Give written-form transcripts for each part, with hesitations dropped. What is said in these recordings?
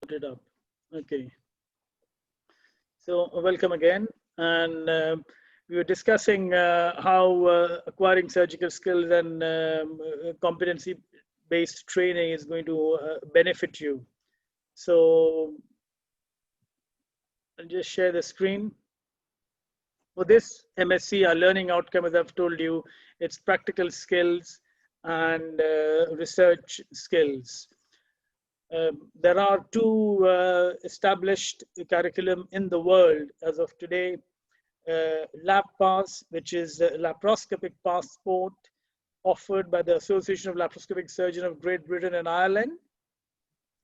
put it up. Okay. So welcome again. And we were discussing how acquiring surgical skills and competency-based training is going to benefit you. So I'll just share the screen. For this MSc, our learning outcome, as I've told you, it's practical skills and research skills. There are two established curriculum in the world as of today. LabPass, which is a laparoscopic passport offered by the Association of Laparoscopic Surgeons of Great Britain and Ireland,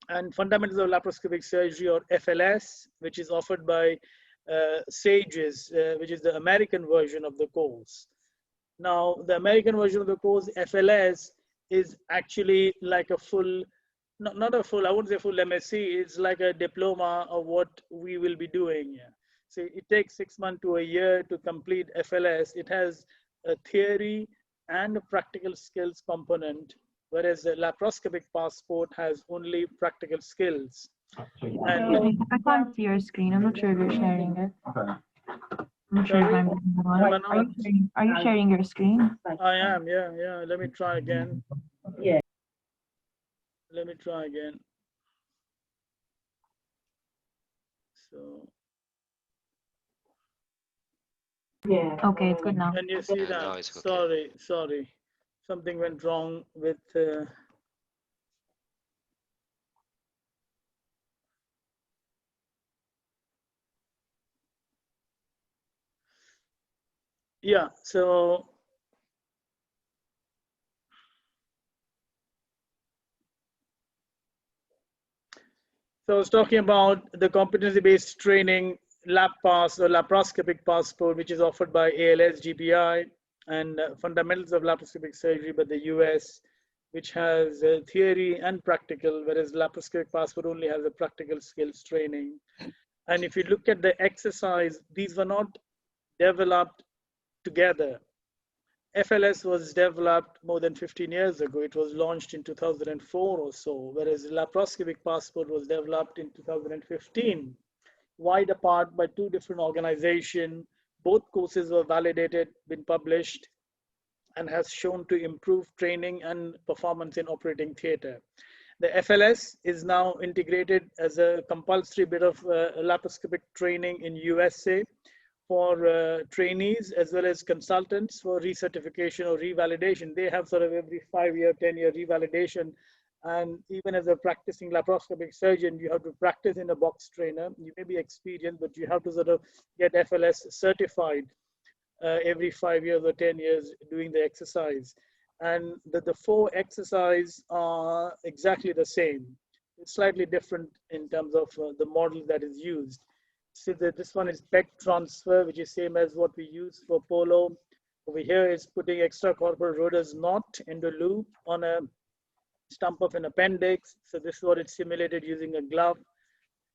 and Fundamentals of Laparoscopic Surgery, or FLS, which is offered by SAGES, which is the American version of the course. Now, the American version of the course, FLS, is actually like a full, not a full, I wouldn't say full MSc, it's like a diploma of what we will be doing. So it takes 6 months to a year to complete FLS. It has a theory and a practical skills component, whereas the laparoscopic passport has only practical skills. And I can't see your screen. I'm not sure if you're sharing it. Okay. I'm not sure if I'm are you sharing your screen? I am, yeah. Let me try again. Yeah. Let me try again. So. Yeah. Okay, it's good now. Can you see Yeah, that? now it's okay. Sorry. Something went wrong with. Yeah, so. So I was talking about the competency-based training LabPass or laparoscopic passport, which is offered by ALS GPI, and Fundamentals of Laparoscopic Surgery by the US, which has theory and practical, whereas laparoscopic passport only has a practical skills training. And if you look at the exercise, these were not developed together. FLS was developed more than 15 years ago. It was launched in 2004 or so, whereas laparoscopic passport was developed in 2015, wide apart by two different organizations. Both courses were validated, been published, and has shown to improve training and performance in operating theater. The FLS is now integrated as a compulsory bit of laparoscopic training in USA for trainees as well as consultants for recertification or revalidation. They have sort of every 5-year, 10-year revalidation. And even as a practicing laparoscopic surgeon, you have to practice in a box trainer. You may be experienced, but you have to sort of get FLS certified every 5 years or 10 years doing the exercise. And the 4 exercises are exactly the same. It's slightly different in terms of the model that is used. So this one is pec transfer, which is same as what we use for polo. Over here is putting extracorporeal Roder's knot into loop on a stump of an appendix. So this is what it's simulated using a glove.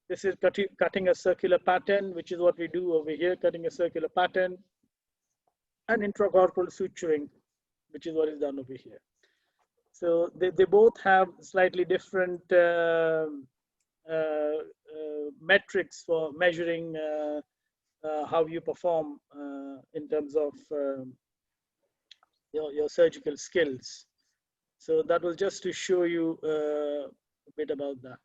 This is cutting a circular pattern, which is what we do over here, cutting a circular pattern. And intracorporeal suturing, which is what is done over here. So they both have slightly different metrics for measuring how you perform in terms of your surgical skills. So that was just to show you a bit about that.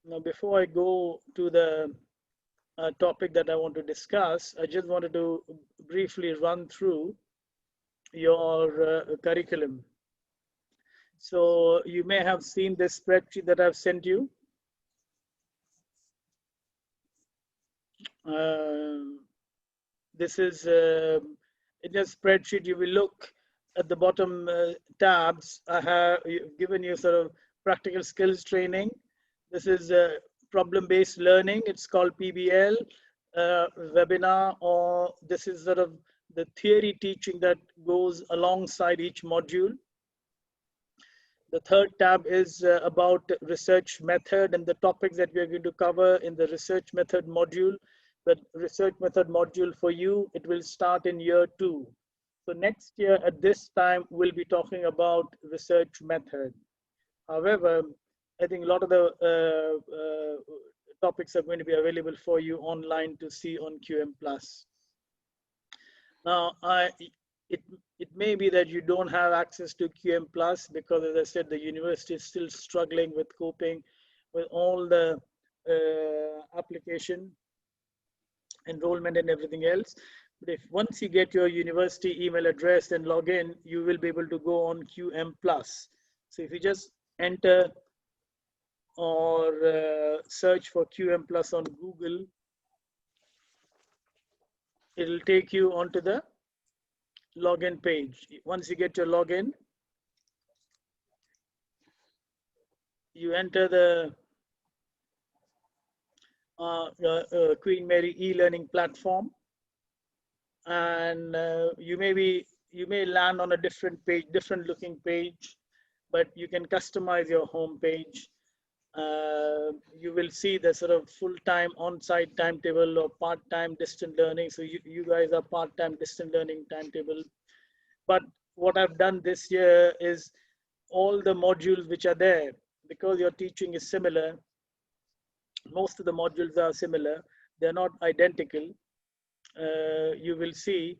Now, before I go to the topic that I want to discuss, I just wanted to briefly run through your curriculum. So you may have seen this spreadsheet that I've sent you. This is in a spreadsheet. You will look at the bottom tabs. I have given you sort of practical skills training. This is problem-based learning. It's called PBL webinar, or this is sort of the theory teaching that goes alongside each module. The third tab is about research method and the topics that we are going to cover in the research method module. The research method module for you, it will start in year 2. So next year at this time, we'll be talking about research method. However, I think a lot of the topics are going to be available for you online to see on QM+. Now, it may be that you don't have access to QM+ because, as I said, the university is still struggling with coping with all the application, enrollment and everything else. But if once you get your university email address and log in, you will be able to go on QM+. So if you just enter or search for QM+ on Google, it'll take you onto the login page. Once you get your login, you enter the Queen Mary e-learning platform, and you may land on a different page, different looking page, but you can customize your home page. You will see the sort of full-time on-site timetable or part-time distant learning. So you guys are part-time distant learning timetable. But what I've done this year is all the modules which are there, because your teaching is similar, most of the modules are similar, they're not identical. You will see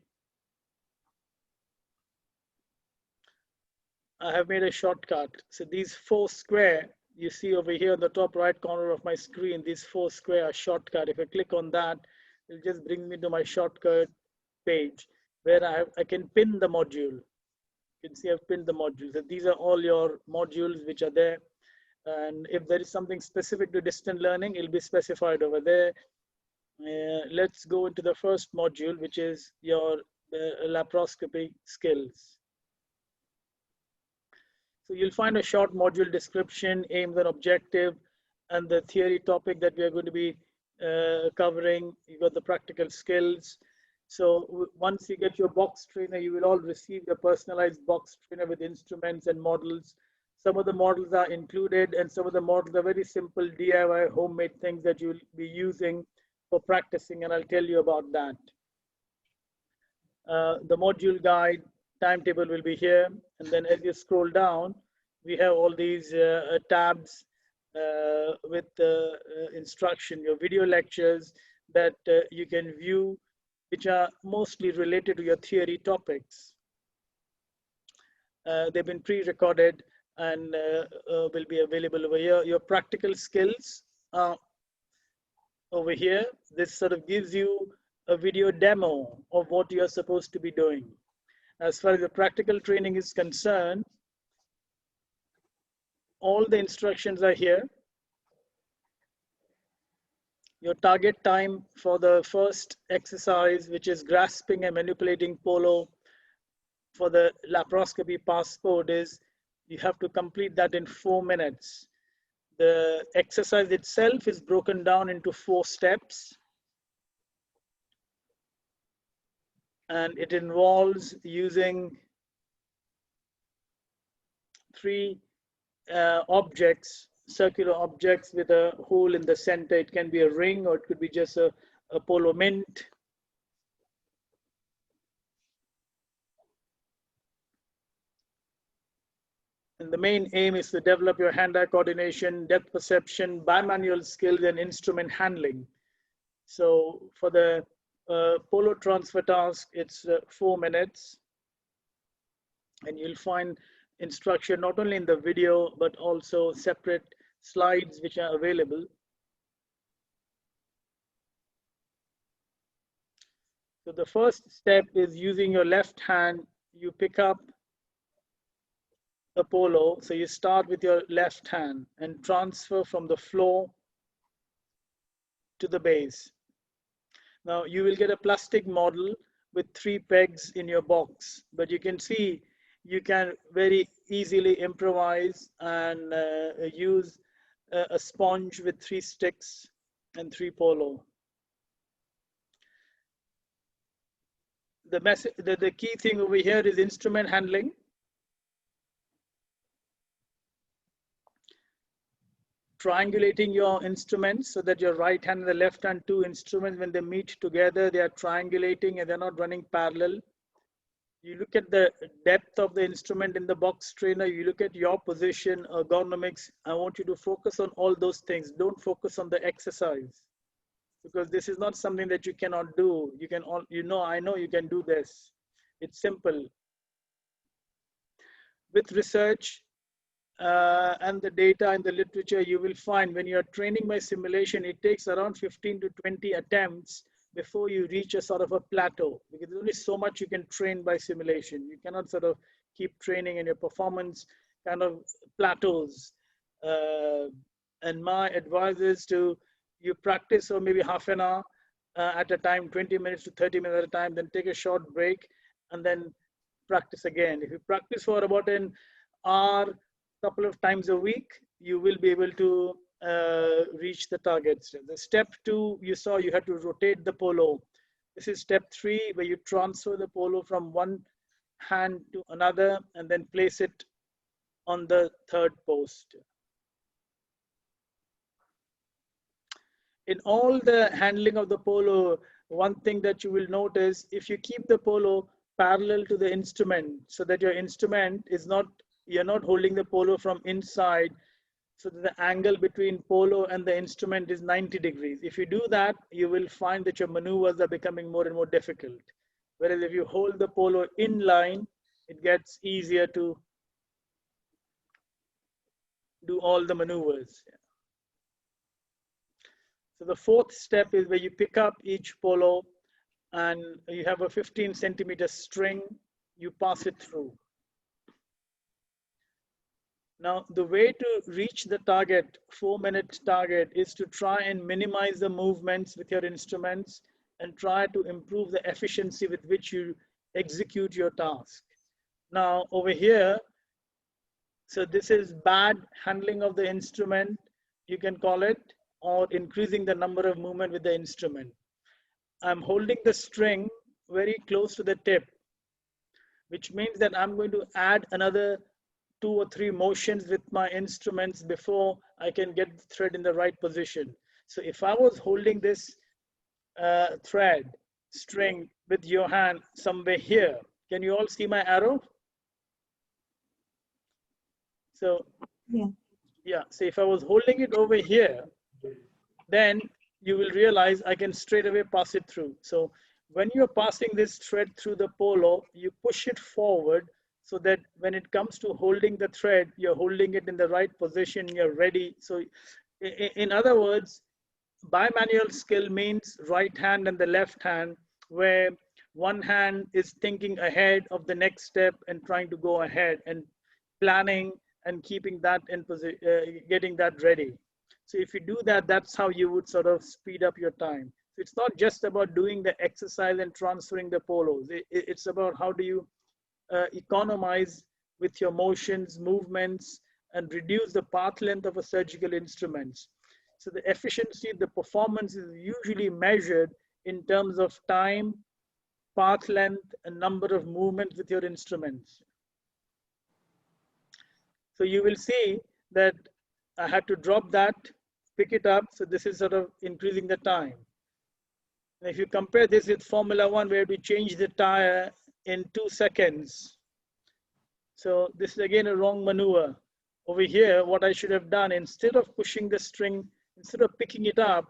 I have made a shortcut. So these 4 square you see over here in the top right corner of my screen, these 4 square are shortcut. If I click on that, it'll just bring me to my shortcut page where I can pin the module. You can see I've pinned the modules. So these are all your modules which are there. And if there is something specific to distant learning, it'll be specified over there. Let's go into the first module, which is your laparoscopy skills. So you'll find a short module description, aims and objective, and the theory topic that we are going to be covering. You got the practical skills. So once you get your box trainer, you will all receive your personalized box trainer with instruments and models. Some of the models are included, and some of the models are very simple DIY homemade things that you'll be using for practicing, and I'll tell you about that. The module guide timetable will be here, and then as you scroll down, we have all these tabs with the instruction, your video lectures that you can view, which are mostly related to your theory topics. They've been pre-recorded and will be available over here. Your practical skills over here. This sort of gives you a video demo of what you're supposed to be doing. As far as the practical training is concerned, all the instructions are here. Your target time for the first exercise, which is grasping and manipulating polo for the laparoscopy passport, is you have to complete that in 4 minutes. The exercise itself is broken down into 4 steps. And it involves using 3 objects, circular objects with a hole in the center. It can be a ring or it could be just a polo mint. And the main aim is to develop your hand-eye coordination, depth perception, bimanual skills, and instrument handling. So for the polo transfer task, it's 4 minutes. And you'll find instruction not only in the video, but also separate slides which are available. So the first step is using your left hand. You pick up a polo. So you start with your left hand and transfer from the floor to the base. Now you will get a plastic model with 3 pegs in your box, but you can see you can very easily improvise and use a sponge with 3 sticks and 3 polo. The key thing over here is instrument handling. Triangulating your instruments so that your right hand and the left hand 2 instruments, when they meet together, they are triangulating and they're not running parallel. You look at the depth of the instrument in the box trainer, you look at your position, ergonomics. I want you to focus on all those things. Don't focus on the exercise, because this is not something that you cannot do. You can all, I know you can do this. It's simple. With research and the data and the literature, you will find when you're training by simulation, it takes around 15 to 20 attempts before you reach a sort of a plateau, because there's only so much you can train by simulation. You cannot sort of keep training and your performance kind of plateaus. And my advice is you practice for maybe half an hour at a time, 20 minutes to 30 minutes at a time, then take a short break and then practice again. If you practice for about an hour, couple of times a week, you will be able to reach the targets. The step 2, you saw you had to rotate the polo. This is step 3, where you transfer the polo from one hand to another and then place it on the third post. In all the handling of the polo, one thing that you will notice, if you keep the polo parallel to the instrument, so that your instrument is not, you're not holding the polo from inside, so that the angle between polo and the instrument is 90 degrees. If you do that, you will find that your maneuvers are becoming more and more difficult. Whereas if you hold the polo in line, it gets easier to do all the maneuvers. So the 4th step is where you pick up each polo and you have a 15 centimeter string, you pass it through. Now, the way to reach the target, 4-minute target, is to try and minimize the movements with your instruments and try to improve the efficiency with which you execute your task. Now, over here, so this is bad handling of the instrument, you can call it, or increasing the number of movement with the instrument. I'm holding the string very close to the tip, which means that I'm going to add another 2 or 3 motions with my instruments before I can get the thread in the right position. So if I was holding this thread, string with your hand somewhere here, can you all see my arrow? So yeah, so if I was holding it over here, then you will realize I can straight away pass it through. So when you're passing this thread through the polo, you push it forward so that when it comes to holding the thread, you're holding it in the right position, you're ready. So in other words, bimanual skill means right hand and the left hand, where one hand is thinking ahead of the next step and trying to go ahead and planning and keeping that in position, getting that ready. So if you do that, that's how you would sort of speed up your time. So it's not just about doing the exercise and transferring the polos. It's about how do you economize with your motions, movements, and reduce the path length of a surgical instrument. So the efficiency, the performance is usually measured in terms of time, path length, and number of movements with your instruments. So you will see that I had to drop that, pick it up. So this is sort of increasing the time. And if you compare this with Formula One, where we change the tire in 2 seconds. So this is again a wrong maneuver. Over here, what I should have done, instead of pushing the string, instead of picking it up,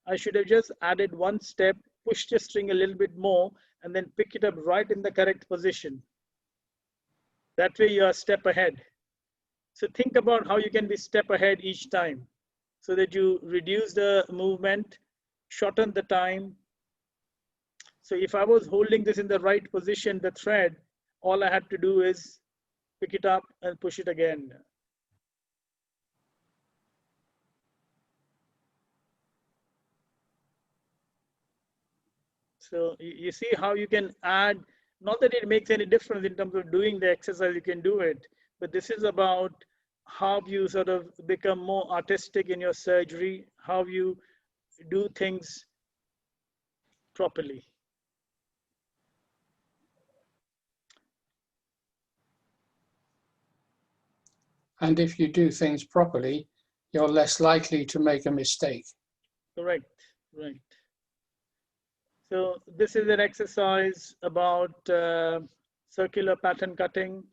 I should have just added 1 step, pushed the string a little bit more, and then pick it up right in the correct position. That way you are a step ahead. So think about how you can be step ahead each time so that you reduce the movement, shorten the time. So if I was holding this in the right position, the thread, all I had to do is pick it up and push it again. So you see how you can add, not that it makes any difference in terms of doing the exercise, you can do it, but this is about how you sort of become more artistic in your surgery, how you do things properly. And if you do things properly, you're less likely to make a mistake. Correct, right. So this is an exercise about circular pattern cutting.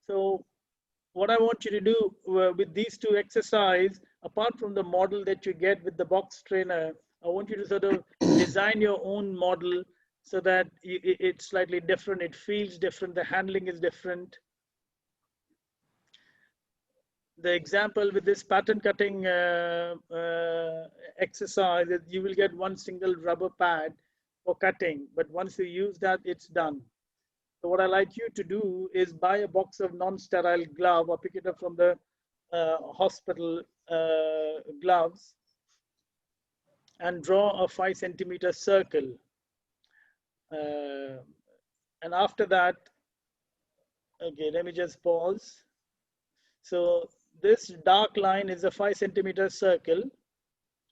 So what I want you to do with these two exercises, apart from the model that you get with the box trainer, I want you to sort of design your own model so that it's slightly different, it feels different, the handling is different. The example with this pattern cutting exercise is you will get one single rubber pad for cutting, but once you use that, it's done. So what I like you to do is buy a box of non-sterile glove or pick it up from the hospital gloves and draw a 5 centimeter circle. And after that, okay, let me just pause. So this dark line is a 5 centimeter circle,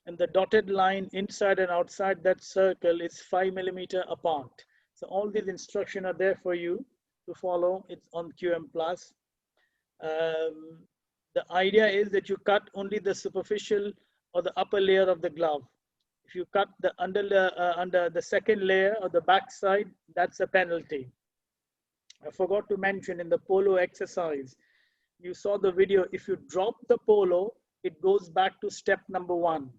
and the dotted line inside and outside that circle is 5 millimeter apart. So all these instructions are there for you to follow. It's on QM Plus. The idea is that you cut only the superficial or the upper layer of the glove. If you cut the under the second layer or the back side, that's a penalty. I forgot to mention in the polo exercise, you saw the video, if you drop the polo, it goes back to step number 1.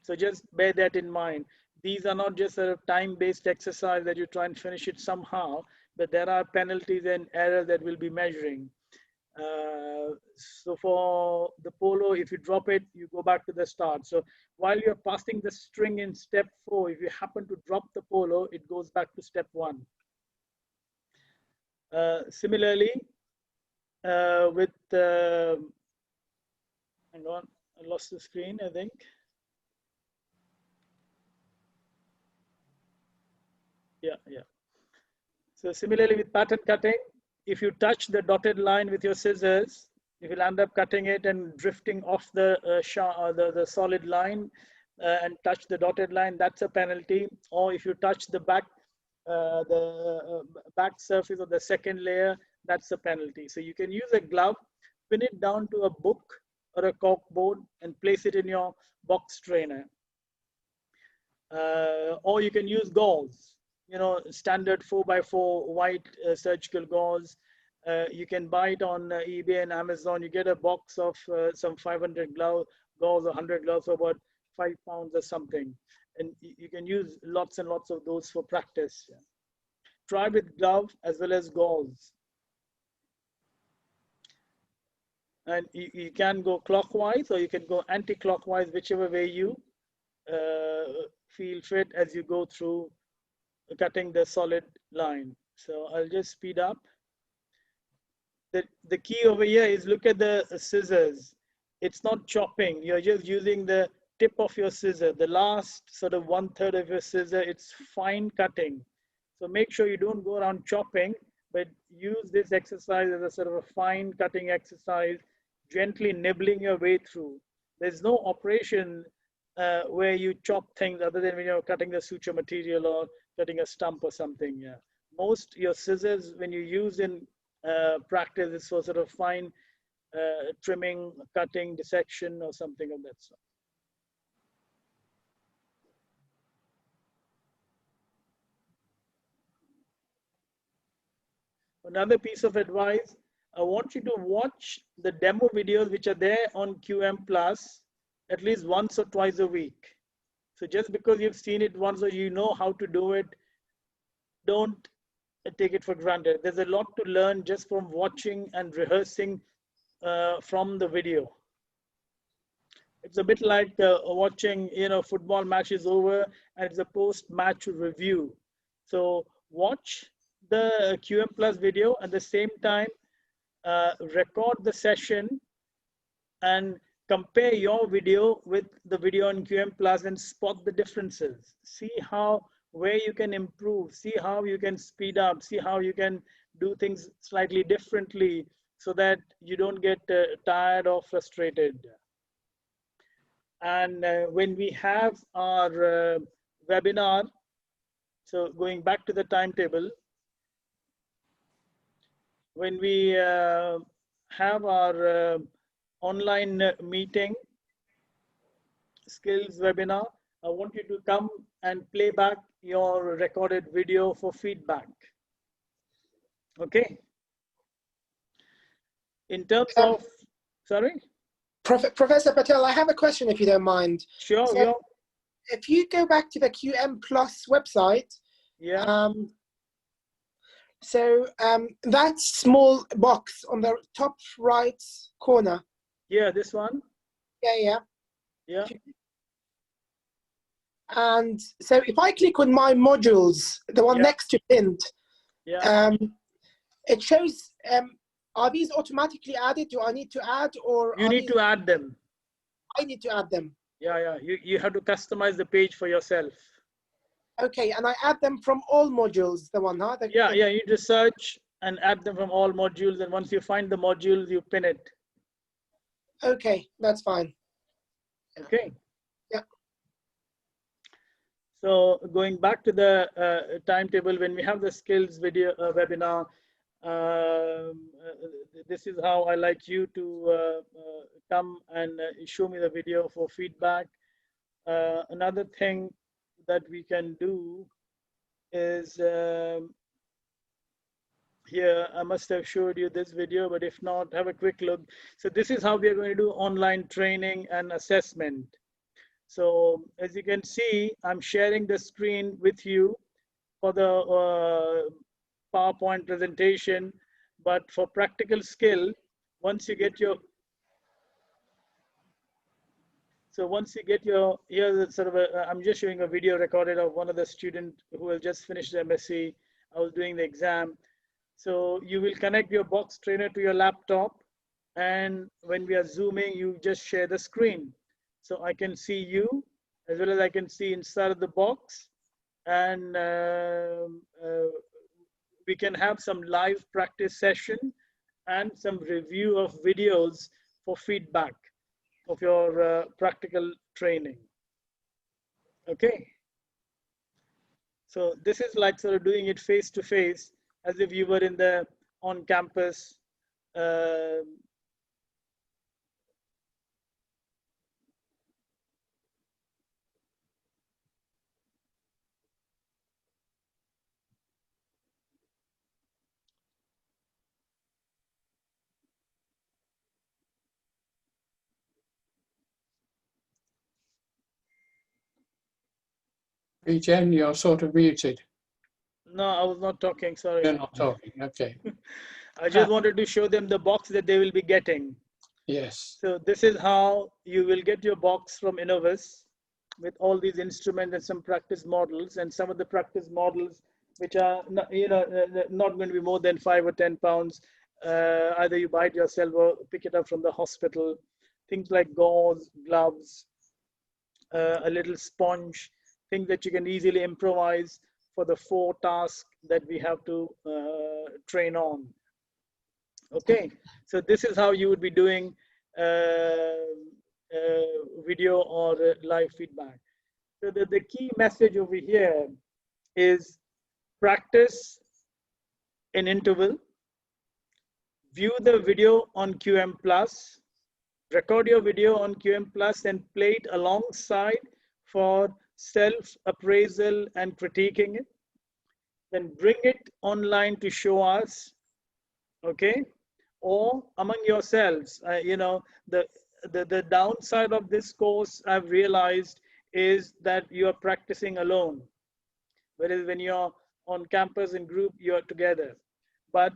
So just bear that in mind. These are not just a time-based exercise that you try and finish it somehow, but there are penalties and errors that we'll be measuring. So for the polo, if you drop it, you go back to the start. So while you're passing the string in step 4, if you happen to drop the polo, it goes back to step 1. Similarly, with hang on, I lost the screen, I think. Yeah. So similarly with pattern cutting, if you touch the dotted line with your scissors, you will end up cutting it and drifting off the solid line and touch the dotted line, that's a penalty. Or if you touch the back back surface of the second layer, that's a penalty. So you can use a glove, pin it down to a book or a cork board and place it in your box trainer. Or you can use gauze, you know, standard 4x4 white surgical gauze. You can buy it on eBay and Amazon. You get a box of some 500 gauze or 100 gloves for about £5 or something. And you can use lots and lots of those for practice. Try with glove as well as gauze. And you can go clockwise or you can go anti-clockwise, whichever way you feel fit as you go through cutting the solid line. So I'll just speed up. The key over here is look at the scissors. It's not chopping. You're just using the tip of your scissor. The last sort of 1/3 of your scissor, it's fine cutting. So make sure you don't go around chopping, but use this exercise as a sort of a fine cutting exercise, gently nibbling your way through. There's no operation where you chop things other than when you're cutting the suture material or cutting a stump or something. Yeah, most your scissors when you use in practice is for sort of fine trimming, cutting, dissection, or something of that sort. Another piece of advice, I want you to watch the demo videos which are there on QM Plus at least once or twice a week. So just because you've seen it once or you know how to do it, don't take it for granted. There's a lot to learn just from watching and rehearsing from the video. It's a bit like watching, you know, football match is over and it's a post-match review. So watch the QM Plus video at the same time, record the session and compare your video with the video on QM Plus and spot the differences. See where you can improve, see how you can speed up, see how you can do things slightly differently so that you don't get tired or frustrated. And when we have our webinar, so going back to the timetable, when we have our online meeting skills webinar, I want you to come and play back your recorded video for feedback. Okay. In terms of, sorry? Professor Patel, I have a question if you don't mind. Sure, So yeah. if you go back to the QM Plus website, Yeah. that small box on the top right corner. Yeah, this one. Yeah. Yeah. And so if I click on my modules, the one Yeah. next to Int, Yeah. it shows, are these automatically added? Do I need to add, or You need to add them. I need to add them? Yeah. You have to customize the page for yourself. Okay, and I add them from all modules, the one, huh? Yeah. You need to search and add them from all modules. And once you find the modules, you pin it. Okay, that's fine. Okay. Yeah. So going back to the timetable, when we have the skills video webinar, this is how I like you to come and show me the video for feedback. Another thing that we can do is here, I must have showed you this video, but if not, have a quick look. So this is how we are going to do online training and assessment. So as you can see, I'm sharing the screen with you for the PowerPoint presentation, but for practical skill, once you get your, here's sort of I'm just showing a video recorded of one of the students who has just finished MSc. I was doing the exam. So you will connect your box trainer to your laptop, and when we are zooming, you just share the screen. So I can see you as well as I can see inside of the box, and we can have some live practice session and some review of videos for feedback of your practical training. Okay. So this is like sort of doing it face to face, as if you were in the on campus Jen, you're sort of muted. No, I was not talking, sorry. You're not talking, okay. I just wanted to show them the box that they will be getting. Yes. So this is how you will get your box from Innovus with all these instruments and some practice models, and some of the practice models which are not, not going to be more than 5 or 10 pounds. Either you buy it yourself or pick it up from the hospital. Things like gauze, gloves, a little sponge, things that you can easily improvise for the 4 tasks that we have to train on. Okay, so this is how you would be doing video or live feedback. So the key message over here is practice in interval, view the video on QM Plus, record your video on QM Plus and play it alongside for self-appraisal and critiquing it. Then bring it online to show us, okay? Or among yourselves, the downside of this course I've realized is that you are practicing alone. Whereas when you're on campus in group, you're together. But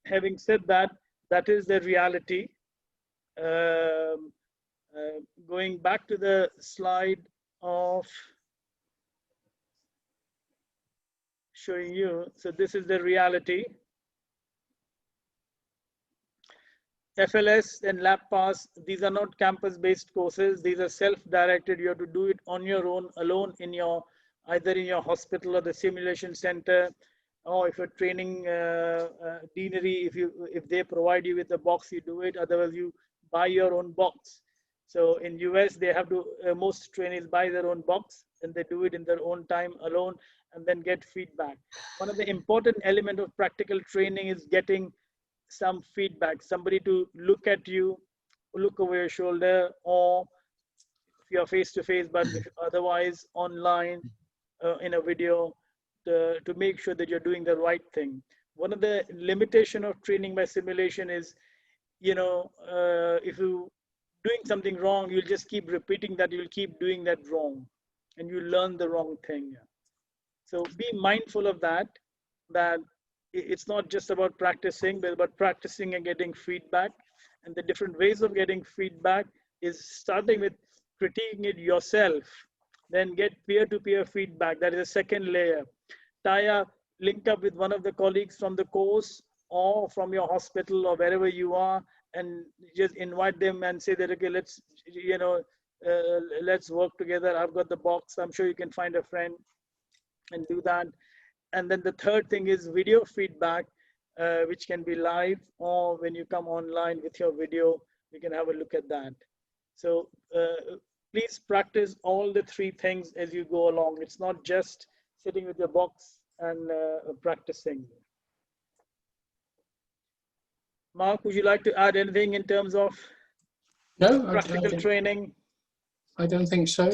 having said that, that is the reality. Going back to the slide of showing you, so this is the reality. FLS and LabPass, these are not campus-based courses. These are self-directed. You have to do it on your own, alone in your, either in your hospital or the simulation center, or if you're training deanery, if they provide you with a box, you do it. Otherwise, you buy your own box. So in US, they have to, most trainees buy their own box and they do it in their own time alone and then get feedback. One of the important elements of practical training is getting some feedback, somebody to look at you, look over your shoulder, or if you're face to face, but if otherwise online, in a video to make sure that you're doing the right thing. One of the limitation of training by simulation is, if you doing something wrong, you'll just keep repeating that, you'll keep doing that wrong, and you learn the wrong thing. So be mindful of that it's not just about practicing, but about practicing and getting feedback. And the different ways of getting feedback is starting with critiquing it yourself, then get peer-to-peer feedback. That is a second layer. Link up with one of the colleagues from the course or from your hospital or wherever you are, and just invite them and say that, okay, let's work together. I've got the box. I'm sure you can find a friend and do that. And then the third thing is video feedback, which can be live, or when you come online with your video, we can have a look at that. So please practice all the three things as you go along. It's not just sitting with your box and practicing. Mark, would you like to add anything in terms of practical training? I don't think so.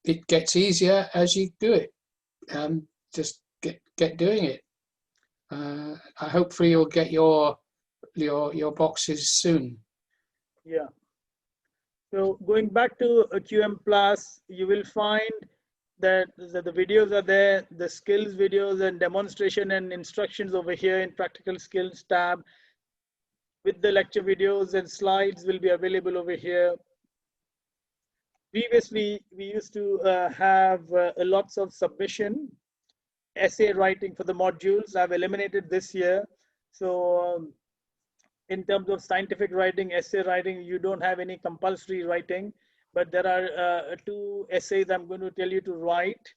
It gets easier as you do it. Just get doing it. Hopefully you'll get your boxes soon. Yeah. So going back to QM Plus, you will find that the videos are there, the skills videos and demonstration and instructions over here in practical skills tab, with the lecture videos and slides will be available over here. Previously, we used to have lots of submission, essay writing for the modules. I've eliminated this year. So in terms of scientific writing, essay writing, you don't have any compulsory writing, but there are 2 essays I'm going to tell you to write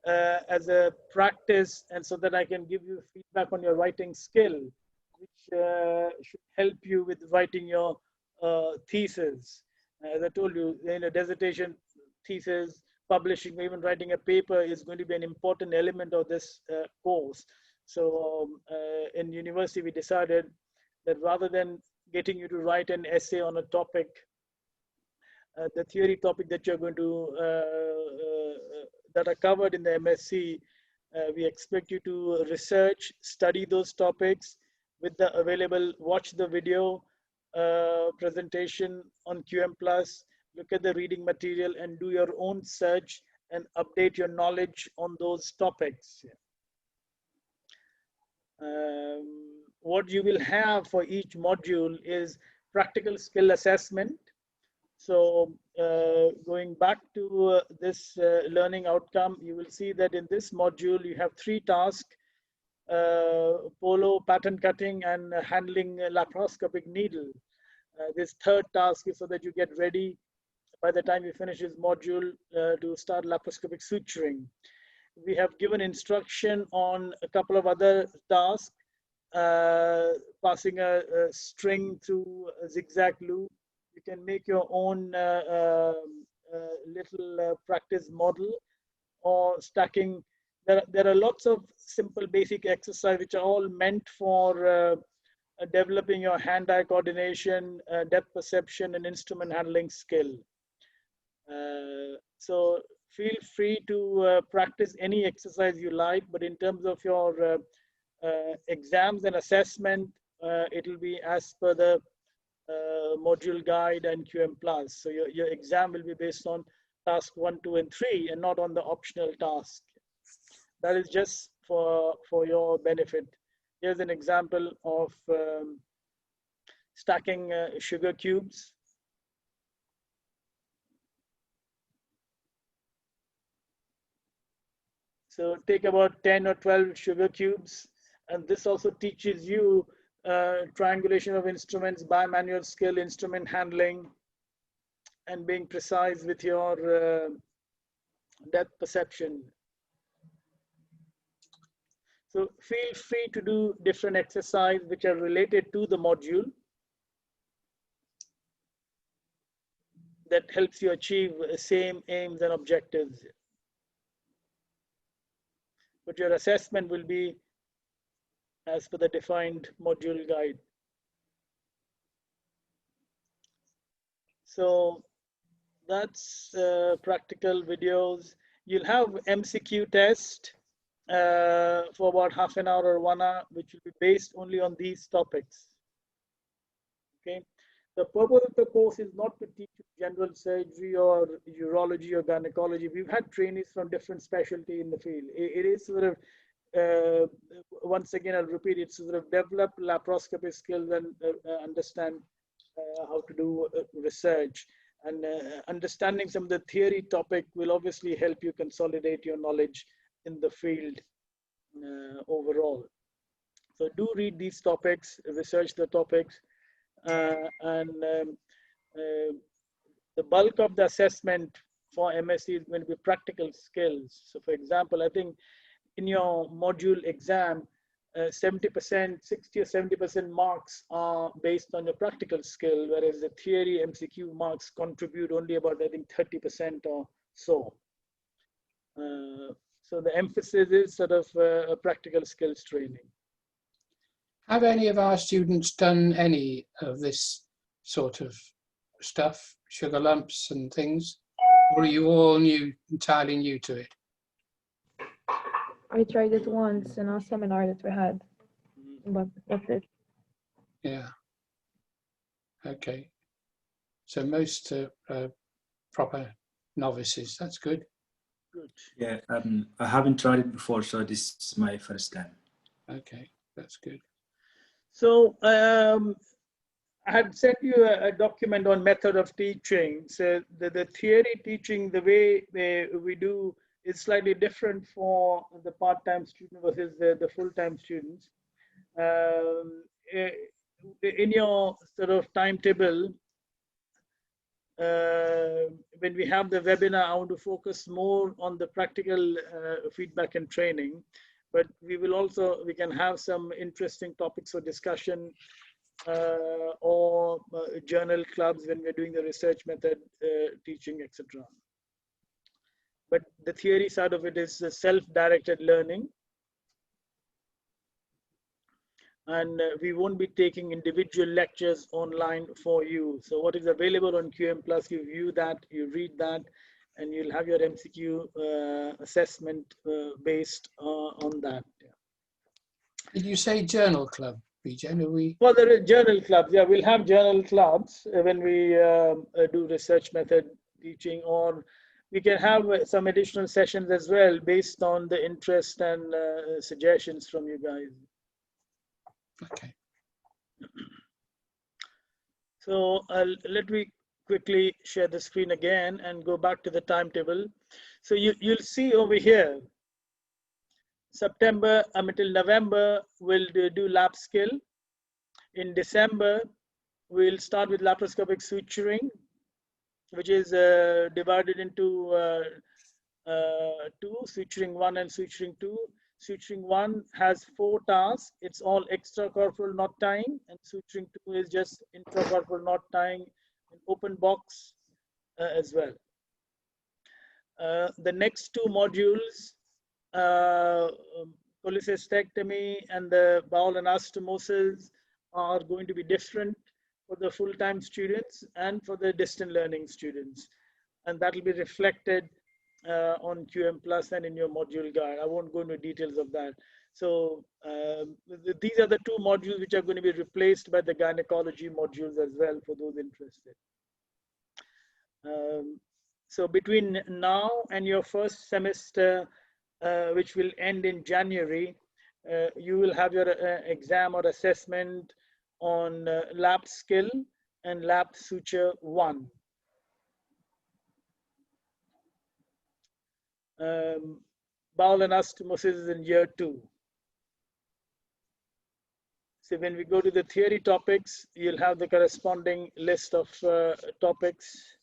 as a practice, and so that I can give you feedback on your writing skill, which should help you with writing your thesis. As I told you, in a dissertation, thesis, publishing, or even writing a paper is going to be an important element of this course. So in university, we decided that rather than getting you to write an essay on a topic, the theory topic that you're going to, that are covered in the MSc, we expect you to research, study those topics with the available, watch the video presentation on QM Plus, look at the reading material and do your own search and update your knowledge on those topics. What you will have for each module is practical skill assessment. So going back to this learning outcome, you will see that in this module, you have 3 tasks: polo, pattern cutting, and handling a laparoscopic needle. This third task is so that you get ready by the time you finish this module to start laparoscopic suturing. We have given instruction on a couple of other tasks, passing a string through a zigzag loop. You can make your own little practice model, or stacking. There are lots of simple basic exercises which are all meant for developing your hand-eye coordination, depth perception, and instrument handling skill. So feel free to practice any exercise you like, but in terms of your exams and assessment, it will be as per the module guide and QM Plus. So your exam will be based on task 1, 2, and 3, and not on the optional task. That is just for your benefit. Here's an example of stacking sugar cubes. So take about 10 or 12 sugar cubes, and this also teaches you triangulation of instruments, bimanual skill, instrument handling, and being precise with your depth perception. So feel free to do different exercises which are related to the module that helps you achieve the same aims and objectives. But your assessment will be as per the defined module guide. So That's practical videos. You'll have MCQ test for about half an hour or 1 hour, which will be based only on these topics. Okay. The purpose of the course is not to teach you general surgery or urology or gynecology. We've had trainees from different specialty in the field. It is sort of, once again, I'll repeat, it's sort of develop laparoscopy skills and understand how to do research. And understanding some of the theory topic will obviously help you consolidate your knowledge in the field overall. So do read these topics, research the topics, and the bulk of the assessment for MSc is going to be practical skills. So for example, I think in your module exam, 70%, 60 or 70% marks are based on your practical skill, whereas the theory MCQ marks contribute only about, I think, 30% or so. So the emphasis is sort of a practical skills training. Have any of our students done any of this sort of stuff, sugar lumps and things? Or are you all entirely new to it? I tried it once in a seminar that we had, but that's it. Yeah. Okay. So most proper novices. That's good. Good. Yeah, I haven't tried it before, so this is my first time. Okay, that's good. So I had sent you a document on method of teaching. So the theory teaching, the way we do is slightly different for the part-time student versus the full-time students. In your sort of timetable, when we have the webinar, I want to focus more on the practical feedback and training, but we can have some interesting topics for discussion or journal clubs when we're doing the research method teaching, etc. But the theory side of it is self-directed learning. And we won't be taking individual lectures online for you. So what is available on QM Plus, you view that, you read that, and you'll have your MCQ assessment based on that. Yeah. Did you say journal club, Bijan? Well, there are journal clubs. Yeah, we'll have journal clubs when we do research method teaching, or we can have some additional sessions as well based on the interest and suggestions from you guys. Okay. So let me quickly share the screen again and go back to the timetable. So you'll see over here, September until November, we'll do lap skill. In December, we'll start with laparoscopic suturing, which is divided into two, suturing 1 and suturing 2. Suturing 1 has 4 tasks. It's all extracorporeal knot tying, and suturing 2 is just intracorporeal knot tying in open box as well. The next 2 modules, cholecystectomy and the bowel anastomosis, are going to be different for the full-time students and for the distant learning students. And that will be reflected on QM Plus and in your module guide. I won't go into details of that. So these are the 2 modules which are going to be replaced by the gynecology modules as well for those interested. So between now and your first semester, which will end in January, you will have your exam or assessment on lap skill and lap suture 1. Bowel anastomosis is in year 2. So when we go to the theory topics, you'll have the corresponding list of topics.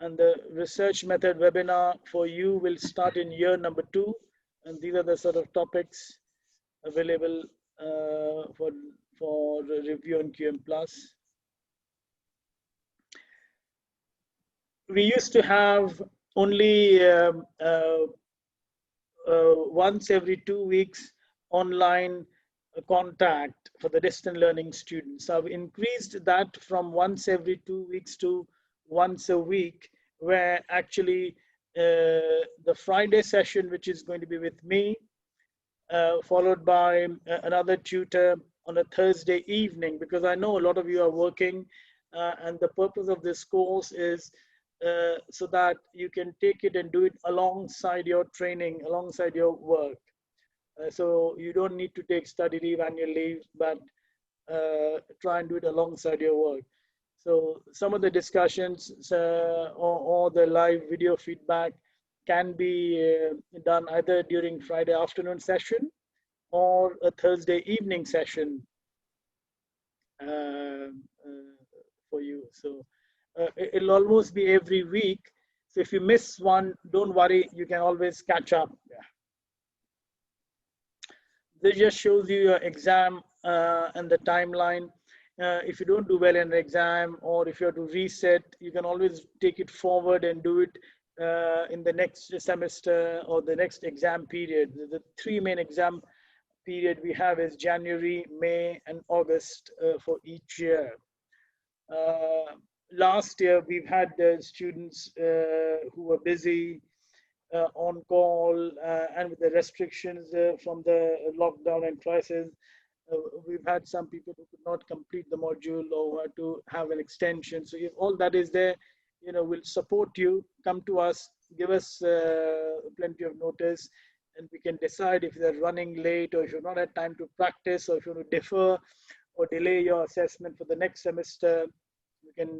And the research method webinar for you will start in year number 2. And these are the sort of topics available for review on QM Plus. We used to have only once every 2 weeks online contact for the distant learning students. I've increased that from once every 2 weeks to once a week, where actually the Friday session, which is going to be with me, followed by another tutor on a Thursday evening, because I know a lot of you are working, and the purpose of this course is so that you can take it and do it alongside your training, alongside your work. So you don't need to take study leave, annual leave, but try and do it alongside your work. So some of the discussions or the live video feedback can be done either during Friday afternoon session or a Thursday evening session for you. So it'll almost be every week. So if you miss one, don't worry, you can always catch up. This just shows you your exam and the timeline. If you don't do well in an exam, or if you have to reset, you can always take it forward and do it in the next semester or the next exam period. The three main exam period we have is January, May, and August for each year. Last year, we've had students who were busy on call, and with the restrictions from the lockdown and crisis, we've had some people who could not complete the module or had to have an extension. So if all that is there, we'll support you. Come to us, give us plenty of notice, and we can decide if they're running late, or if you've not had time to practice, or if you want to defer or delay your assessment for the next semester, we can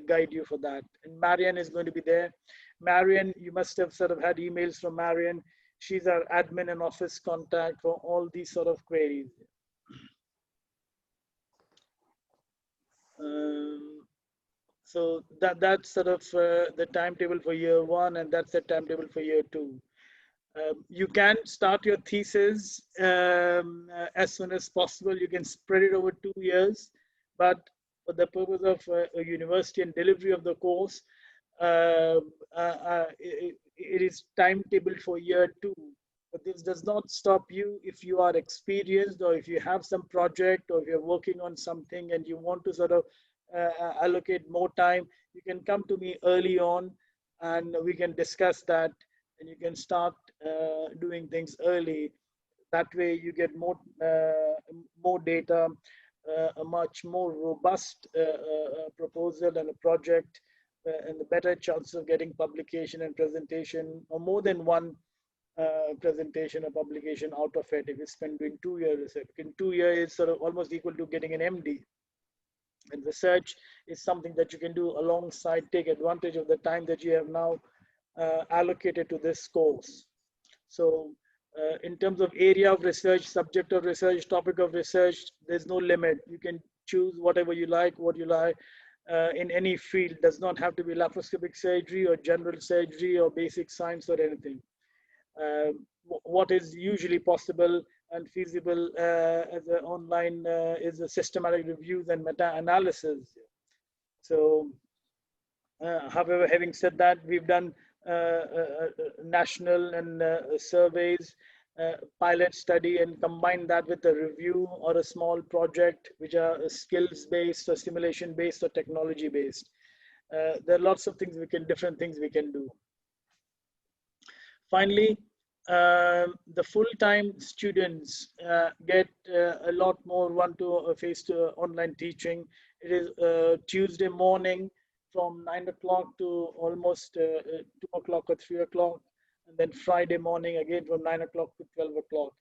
guide you for that. And Marianne is going to be there. Marianne, you must have sort of had emails from Marianne. She's our admin and office contact for all these sort of queries. So that's sort of the timetable for year one, and that's the timetable for year two. You can start your thesis as soon as possible. You can spread it over 2 years, but for the purpose of a university and delivery of the course, it is timetabled for year two. But this does not stop you if you are experienced, or if you have some project, or if you're working on something and you want to sort of allocate more time. You can come to me early on, and we can discuss that, and you can start doing things early. That way you get more data, a much more robust proposal and a project, and the better chance of getting publication and presentation, or more than one presentation or publication out of it if you spend doing 2 years research. In 2 years, it's sort of almost equal to getting an MD. And research is something that you can do alongside, take advantage of the time that you have now allocated to this course. So in terms of area of research, subject of research, topic of research, there's no limit. You can choose whatever you like, what you like in any field. Does not have to be laparoscopic surgery or general surgery or basic science or anything. What is usually possible and feasible as an online is a systematic reviews and meta-analysis. So, however, having said that, we've done national and surveys, pilot study, and combine that with a review or a small project, which are skills-based or simulation-based or technology-based. There are lots of things different things we can do. Finally, the full-time students get a lot more one-to-face online teaching. It is Tuesday morning from 9 o'clock to almost 2 o'clock or 3 o'clock, and then Friday morning again from 9 o'clock to 12 o'clock.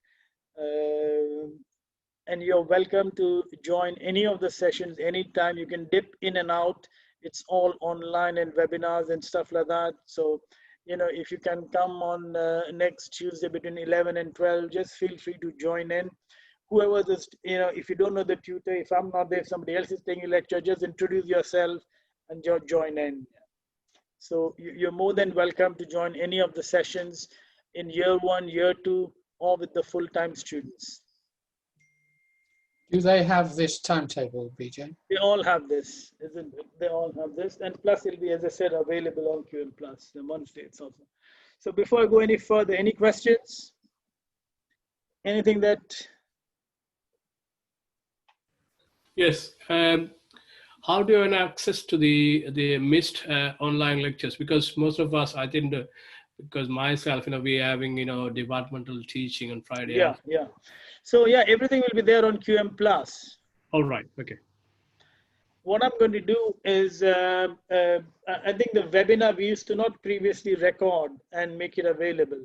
And you're welcome to join any of the sessions anytime. You can dip in and out. It's all online and webinars and stuff like that. So, if you can come on next Tuesday between 11 and 12, just feel free to join in. Whoever this, if you don't know the tutor, if I'm not there, if somebody else is taking a lecture, just introduce yourself and join in. So you're more than welcome to join any of the sessions in year one, year two, or with the full-time students. Do they have this timetable, BJ? They all have this, isn't it? They all have this, and plus it'll be, as I said, available on QL Plus, the Wednesday it's also. So before I go any further, any questions? Anything that? Yes, how do you have access to the missed online lectures? Because most of us, I think, because myself, we're having, departmental teaching on Friday. Yeah, yeah. So yeah, everything will be there on QM Plus. All right. Okay. What I'm going to do is, I think the webinar we used to not previously record and make it available.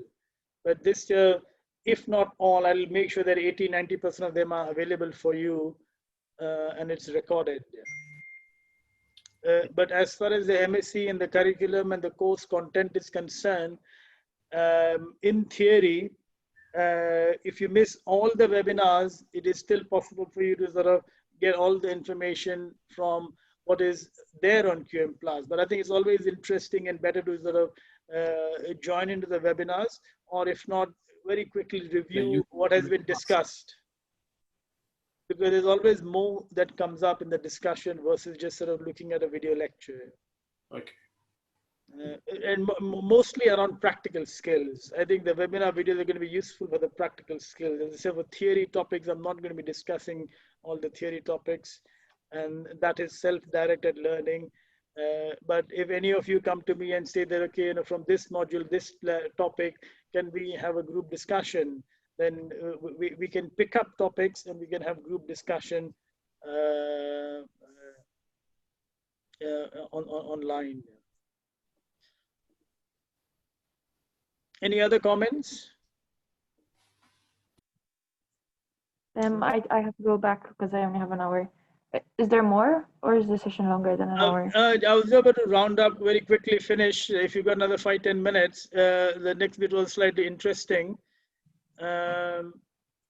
But this year, if not all, I'll make sure that 80–90% of them are available for you and it's recorded. But as far as the MSc and the curriculum and the course content is concerned, in theory, if you miss all the webinars, it is still possible for you to sort of get all the information from what is there on QM Plus. But I think it's always interesting and better to sort of join into the webinars, or if not, very quickly review what has been discussed. Because there's always more that comes up in the discussion versus just sort of looking at a video lecture. Okay. And mostly around practical skills. I think the webinar videos are going to be useful for the practical skills. As I said, for theory topics, I'm not going to be discussing all the theory topics, and that is self-directed learning. But if any of you come to me and say that, okay, from this module, this topic, can we have a group discussion? Then we can pick up topics and we can have group discussion online. Any other comments? I have to go back because I only have an hour. Is there more, or is the session longer than an hour? I was about to round up very quickly, finish. If you've got another 5–10 minutes, the next bit was slightly interesting.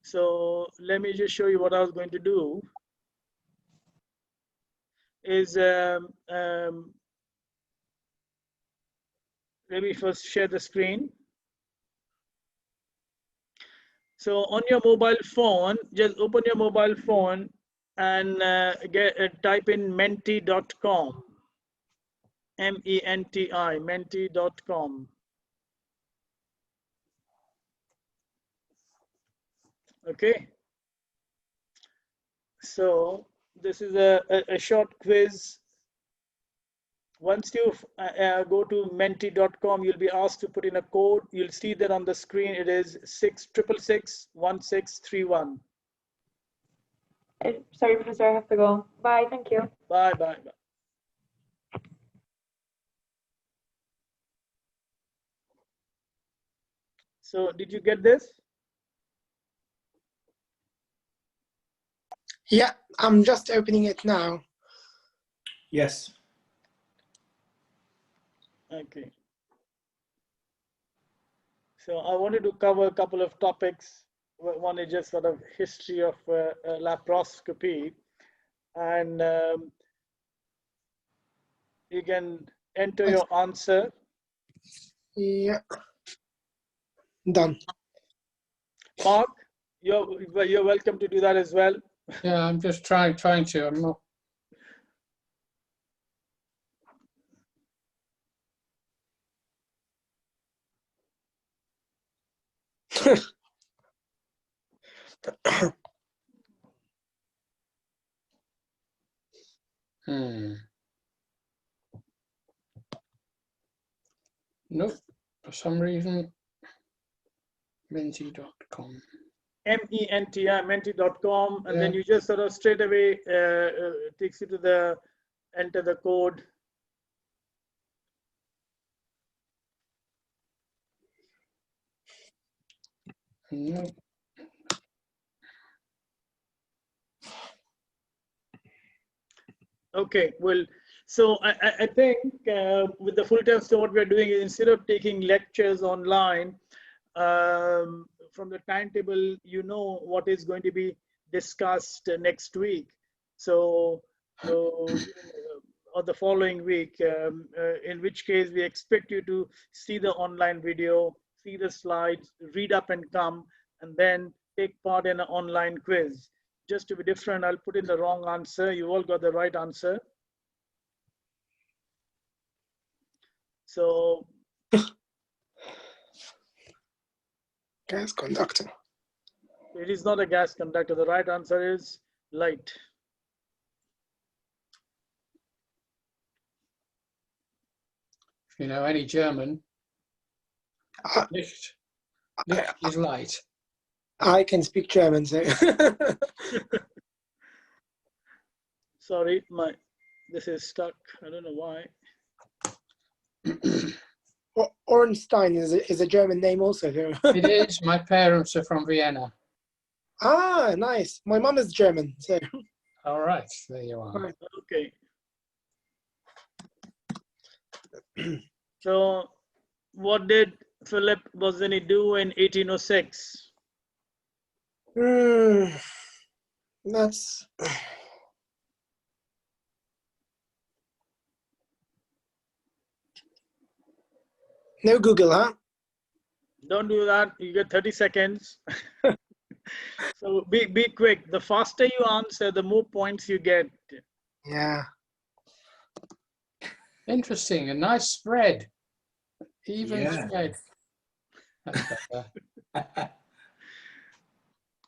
So let me just show you what I was going to do. Is let me first share the screen. So on your mobile phone, just open your mobile phone and type in menti.com. MENTI, menti.com. Okay. So this is a short quiz. Once you go to menti.com, you'll be asked to put in a code. You'll see that on the screen. It is 6661631. Sorry, Professor, I have to go. Bye, thank you. Bye, bye, bye. So did you get this? Yeah, I'm just opening it now. Yes. Okay. So I wanted to cover a couple of topics. One is just sort of history of laparoscopy, and you can enter your answer. Yeah. Done. Mark, you're welcome to do that as well. Yeah, I'm just trying to. I'm not. Nope. For some reason, menti.com. MENTI, menti.com, and Yeah. then you just sort of straight away takes you to the enter the code. Nope. Okay, well, so I think with the full time, so what we're doing is instead of taking lectures online, from the timetable, you know what is going to be discussed next week. So or the following week, in which case we expect you to see the online video, see the slides, read up and come, and then take part in an online quiz. Just to be different, I'll put in the wrong answer. You all got the right answer. So Gas conductor. it is not a gas conductor. The right answer is light. If you know any German, Licht is light. I can speak German, so. Sorry, this is stuck. I don't know why. Ornstein is a German name also. So. It is. My parents are from Vienna. Ah, nice. My mum is German, so. All right, there you are. Right. Okay. So, what did Philip Bolzani do in 1806? That's. No Google, huh? Don't do that. You get 30 seconds. So be quick. The faster you answer, the more points you get. Yeah. Interesting. A nice spread. Even Yeah. spread. That's better.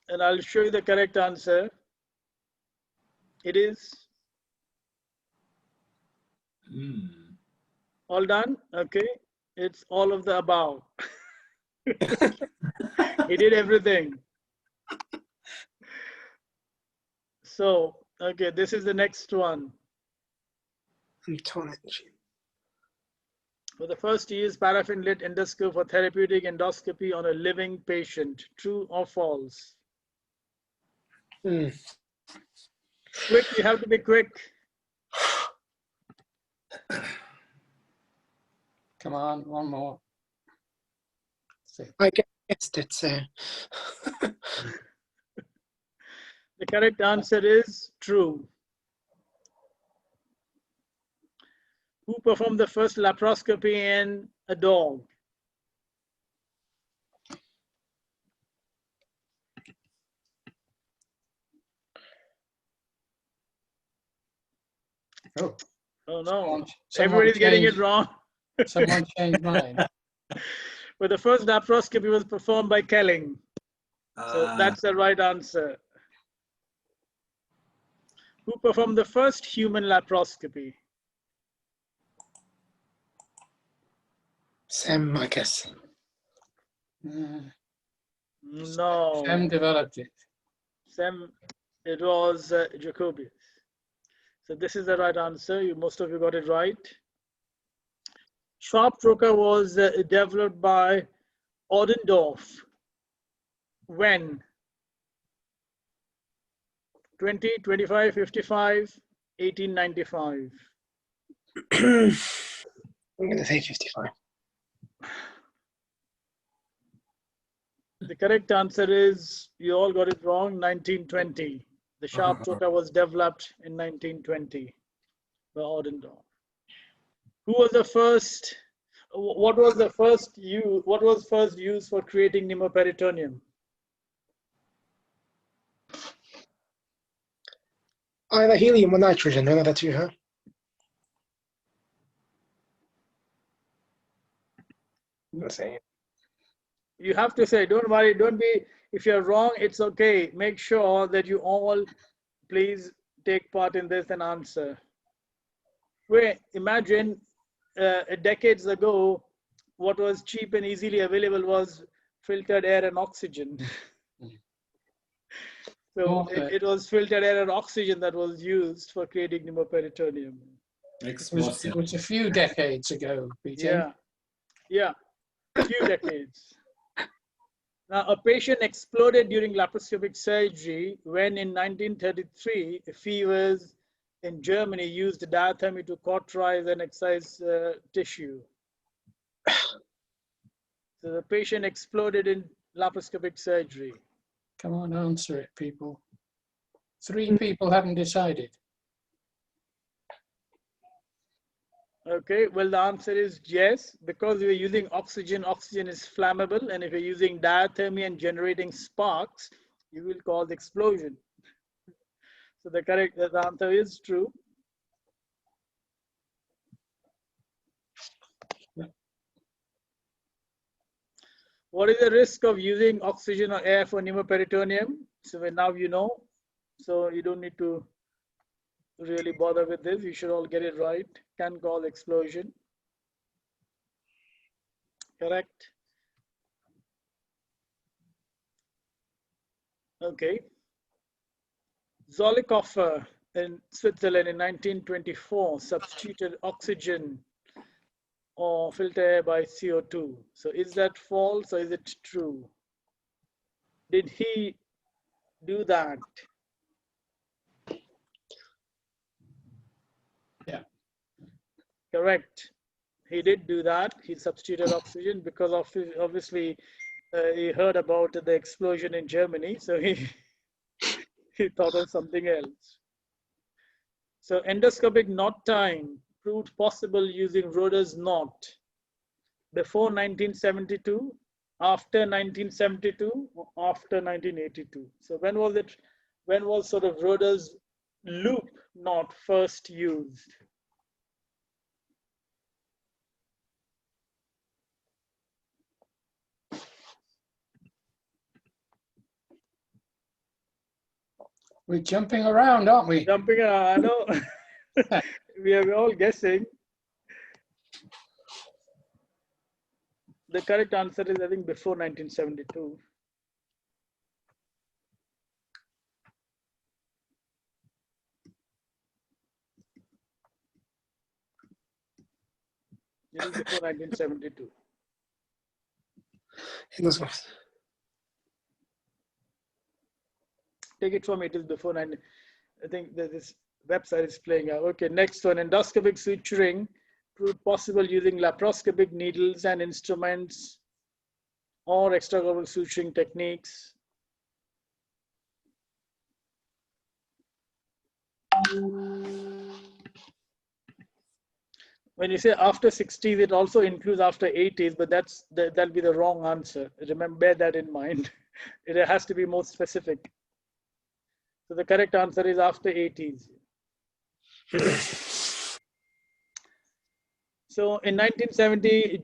And I'll show you the correct answer. It is all done. Okay. It's all of the above. He did everything. So, okay, this is the next one. For the first, use paraffin-lit endoscope for therapeutic endoscopy on a living patient. True or false? Hmm. Quick, you have to be quick. Come on, one more. See. I guessed it, so. The correct answer is true. Who performed the first laparoscopy in a dog? Oh, Oh no, someone everybody's getting it changed- wrong. Someone changed mine. But the first laparoscopy was performed by Kelling. So that's the right answer. Who performed the first human laparoscopy? Sam, I guess. No. Sam developed it. Sam, it was Jacobius. So this is the right answer. Most of you got it right. Sharp trocar was developed by Oddendorf. When? 20, 25, 55, 1895. I'm going to say 55. The correct answer is, you all got it wrong, 1920. The sharp trocar was developed in 1920 by Oddendorf. Who was the first, what was first used for creating pneumoperitoneum? Either helium or nitrogen, one of the two, huh? I'm going to say it. You have to say, don't worry, don't be, if you're wrong, it's okay. Make sure that you all please take part in this and answer. Wait, imagine decades ago, what was cheap and easily available was filtered air and oxygen. So it was filtered air and oxygen that was used for creating pneumoperitoneum. It was a few decades ago, Peter. Yeah, a few decades. Now, a patient exploded during laparoscopic surgery when in 1933, fevers in Germany used diathermy to cauterize and excise tissue. So the patient exploded in laparoscopic surgery. Come on, answer it, people. 3 people haven't decided. Okay, well, the answer is yes, because you're using oxygen. Oxygen is flammable, and if you're using diathermy and generating sparks, you will cause explosion. So the answer is true. What is the risk of using oxygen or air for pneumoperitoneum? So now you know, so you don't need to really bother with this. You should all get it right. Can cause explosion. Correct. Okay. Zollikofer in Switzerland in 1924 substituted oxygen or filter air by CO2. So is that false or is it true? Did he do that? Yeah. Correct. He did do that. He substituted oxygen because of obviously he heard about the explosion in Germany, so he he thought of something else. So endoscopic knot tying proved possible using Roeder's knot before 1972, after 1972, or after 1982. So when was it? When was sort of Roeder's loop knot first used? We're jumping around, aren't we? Jumping around, I know. We are all guessing. The correct answer is, I think, before 1972. It is before 1972. Take it from me, it is before 19. I think that this website is playing out. Okay, next one. Endoscopic suturing proved possible using laparoscopic needles and instruments or extracorporeal suturing techniques. When you say after 60s, it also includes after 80s, but that'll be the wrong answer. Remember, bear that in mind. It has to be more specific. So the correct answer is after 80s. So in 1970,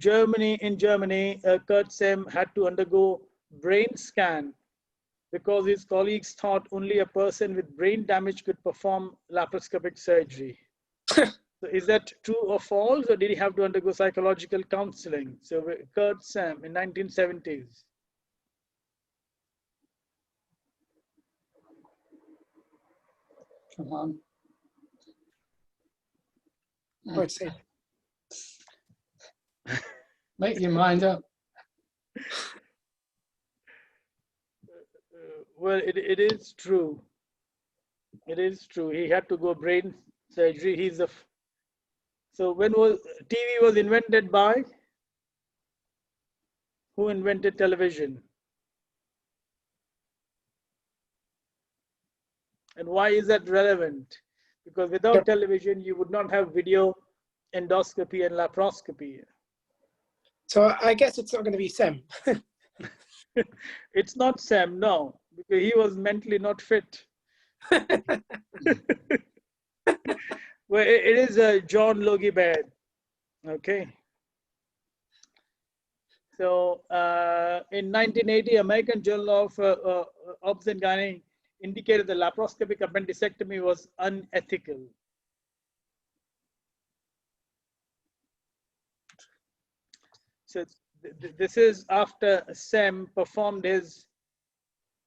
in Germany, Kurt Sem had to undergo brain scan because his colleagues thought only a person with brain damage could perform laparoscopic surgery. So is that true or false, or did he have to undergo psychological counseling? So Kurt Sem in 1970s. Come on. Let's see. Make your mind up. Well, it is true. It is true. He had to go brain surgery. So when was TV was invented by? Who invented television? And why is that relevant? Because without television, you would not have video endoscopy and laparoscopy. So I guess it's not going to be Sem. It's not Sam, no, because he was mentally not fit. Well, it is John Logie Baird. Okay. So in 1980, American Journal of Obs and Gynae indicated the laparoscopic appendicectomy was unethical. So this is after Sem performed his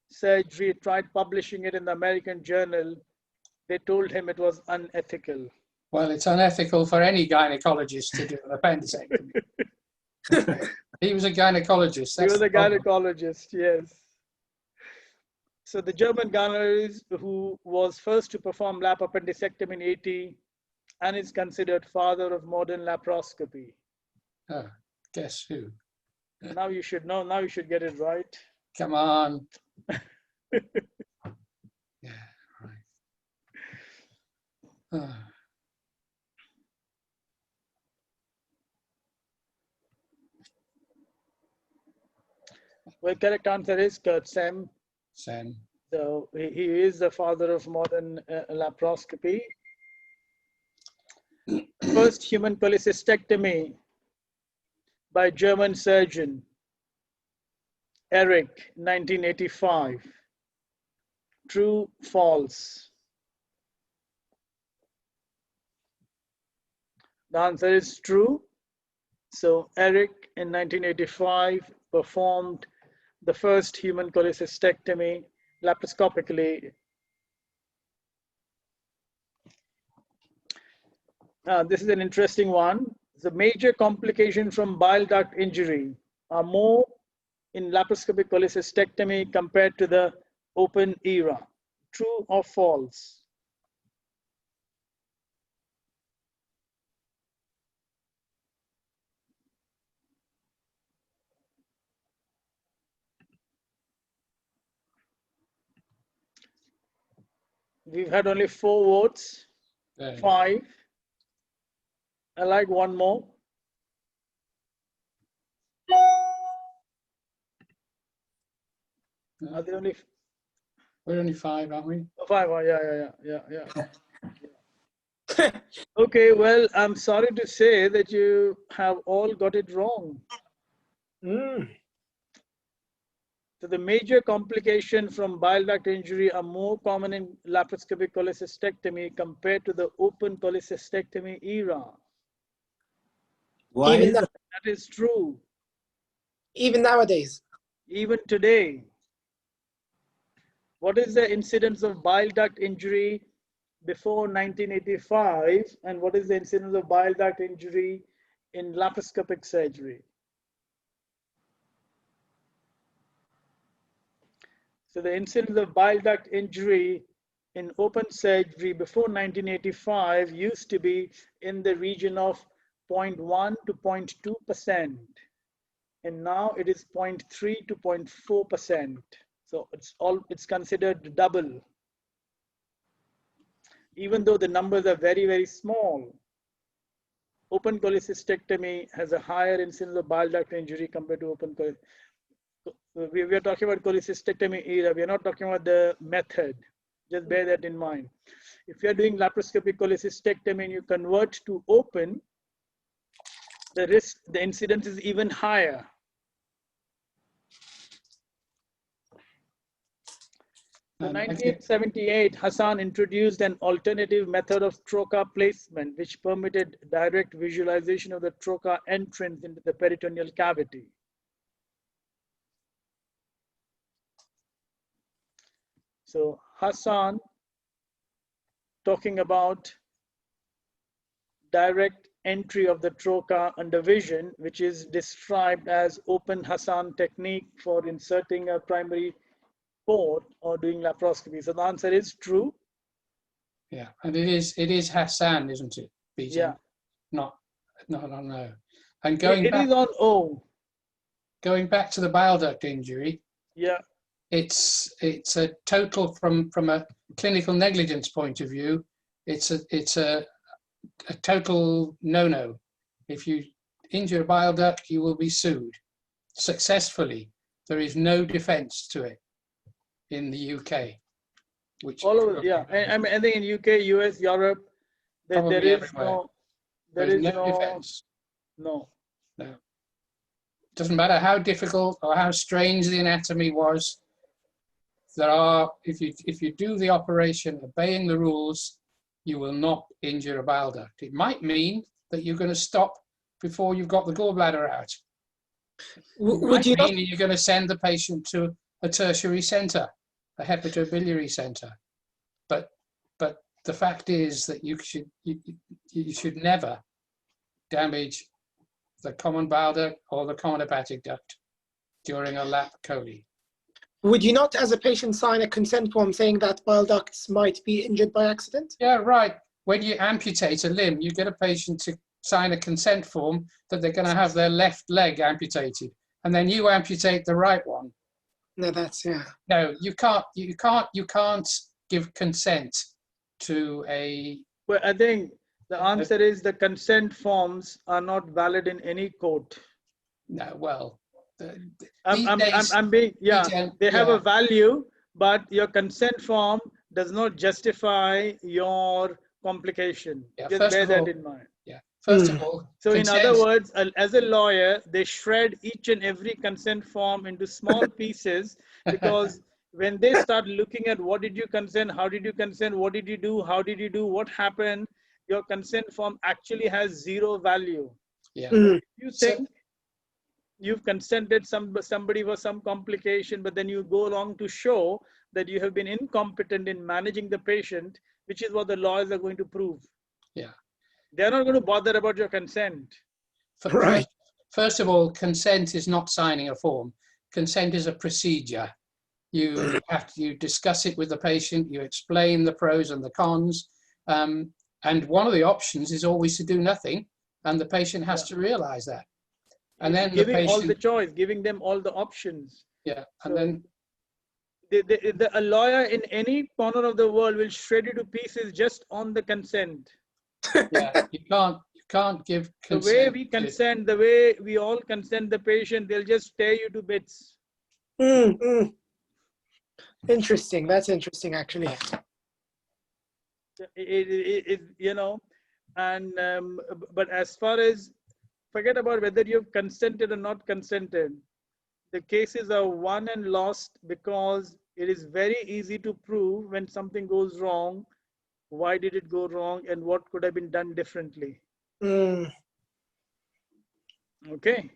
surgery, tried publishing it in the American Journal. They told him it was unethical. Well, it's unethical for any gynecologist to do an appendectomy. He was a gynecologist. He was a the problem. gynecologist, yes. So the German gynecologist who was first to perform lap appendectomy in 80 and is considered father of modern laparoscopy. Oh, guess who? Now you should know, now you should get it right. Come on. Yeah, right. Ah. Well, correct answer is Kurt Sem. Sam. So he is the father of modern laparoscopy. First human cholecystectomy by German surgeon Eric, 1985. True, false? The answer is true. So Eric in 1985 performed the first human cholecystectomy laparoscopically. This is an interesting one. The major complications from bile duct injury are more in laparoscopic cholecystectomy compared to the open era. True or false? We've had only 4 votes, There you go. 5. I like one more. Are there only We're only 5, aren't we? 5? Oh, yeah. Okay, well, I'm sorry to say that you have all got it wrong. Mm. So the major complication from bile duct injury are more common in laparoscopic cholecystectomy compared to the open cholecystectomy era. Why Even is now- that? That is true, Even nowadays. even today. What is the incidence of bile duct injury before 1985, and what is the incidence of bile duct injury in laparoscopic surgery? So the incidence of bile duct injury in open surgery before 1985 used to be in the region of 0.1 to 0.2%, and now it is 0.3 to 0.4%. So it's considered double, even though the numbers are very, very small. Open cholecystectomy has a higher incidence of bile duct injury compared to open cholecystectomy. We are talking about cholecystectomy era. We are not talking about the method. Just bear that in mind. If you are doing laparoscopic cholecystectomy and you convert to open, the incidence is even higher. In 1978, Hassan introduced an alternative method of trocar placement, which permitted direct visualization of the trocar entrance into the peritoneal cavity. So Hassan, talking about direct entry of the trocar under vision, which is described as open Hassan technique for inserting a primary port or doing laparoscopy. So the answer is true. Yeah, and it is Hassan, isn't it? Beating? Yeah. No. And It going is on O. back to the bile duct injury, Yeah. it's a total from a clinical negligence point of view. It's a total no-no. If you injure a bile duct, you will be sued successfully. There is no defense to it in the UK. Which All over, yeah. I mean, I think in UK, US, Europe, there Probably is everywhere. there is no, defense. no. Doesn't matter how difficult or how strange the anatomy was. There are, if you do the operation obeying the rules, you will not injure a bile duct. It might mean that you're going to stop before you've got the gallbladder out. Would you not? Mean you're going to send the patient to a tertiary centre, a hepatobiliary centre. But the fact is that you should never damage the common bile duct or the common hepatic duct during a lap chole. Would you not, as a patient, sign a consent form saying that bile ducts might be injured by accident? Yeah, right. When you amputate a limb, you get a patient to sign a consent form that they're going to have their left leg amputated, and then you amputate the right one. No, that's, yeah. No, you can't give consent to a. Well, I think the answer is the consent forms are not valid in any court. No, well, I'm being, yeah, they have a value, but your consent form does not justify your complication. Yeah, Just first bear of that all- in mind. First of all, So in consent- other words, as a lawyer, they shred each and every consent form into small pieces, because when they start looking at what did you consent, how did you consent, what did you do, how did you do, what happened, your consent form actually has zero value. Yeah. Mm. You So- think you've consented somebody for some complication, but then you go along to show that you have been incompetent in managing the patient, which is what the lawyers are going to prove. Yeah. They're not going to bother about your consent. Right. First of all, consent is not signing a form. Consent is a procedure. You discuss it with the patient, you explain the pros and the cons. And one of the options is always to do nothing. And the patient has to realize that. And then the Giving all the patient, choice, giving them all the options. yeah, and So then, a lawyer in any corner of the world will shred you to pieces just on the consent. yeah, you can't give The consent. way we consent, the way we all consent the patient, they'll just tear you to bits. Mm, mm. Interesting. That's interesting, actually. You know, and but as far as, forget about whether you've consented or not consented, the cases are won and lost because it is very easy to prove when something goes wrong, why did it go wrong and what could have been done differently. Mm. Okay,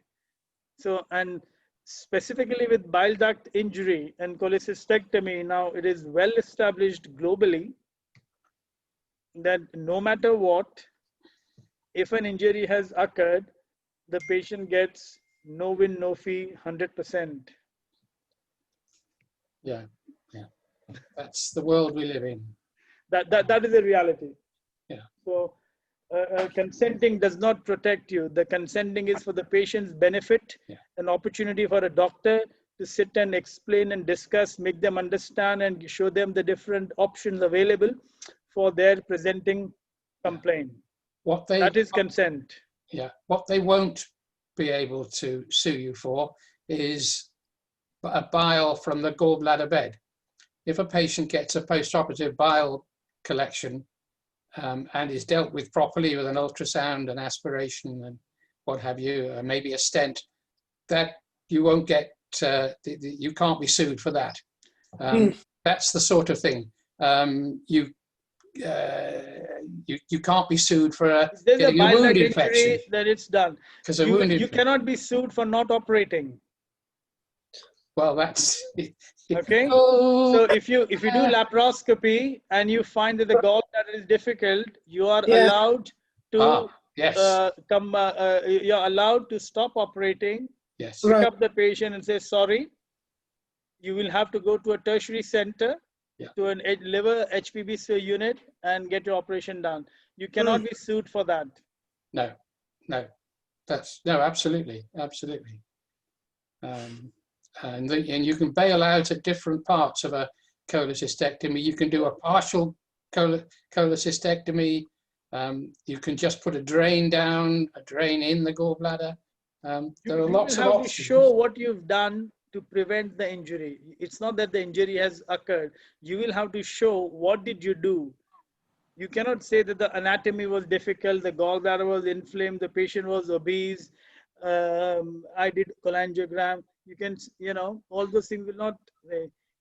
so, and specifically with bile duct injury and cholecystectomy, now it is well established globally that no matter what, if an injury has occurred, the patient gets no win, no fee, 100%. Yeah, yeah. That's the world we live in. That is the reality. Yeah. So consenting does not protect you. The consenting is for the patient's benefit, an opportunity for a doctor to sit and explain and discuss, make them understand and show them the different options available for their presenting complaint. That is consent. Yeah, what they won't be able to sue you for is a bile from the gallbladder bed. If a patient gets a post-operative bile collection and is dealt with properly with an ultrasound and aspiration and what have you, maybe a stent, that you won't get, you can't be sued for that. That's the sort of thing. You can't be sued for getting a wound infection. Then it's done. Because a wound You cannot be sued for not operating. Well, that's okay. Oh, So if you do laparoscopy and you find that the gallbladder is difficult, you are allowed to yes. You're allowed to stop operating. Yes. Pick up the patient and say sorry. You will have to go to a tertiary center, to an liver HPB unit, and get your operation done. You cannot be sued for that. No, no, absolutely, absolutely. And you can bail out at different parts of a cholecystectomy. You can do a partial cholecystectomy. You can just put a drain down, a drain in the gallbladder. There are lots of options. You have to show what you've done to prevent the injury. It's not that the injury has occurred. You will have to show what did you do. You cannot say that the anatomy was difficult, the gallbladder was inflamed, the patient was obese, I did cholangiogram. You can, all those things will not,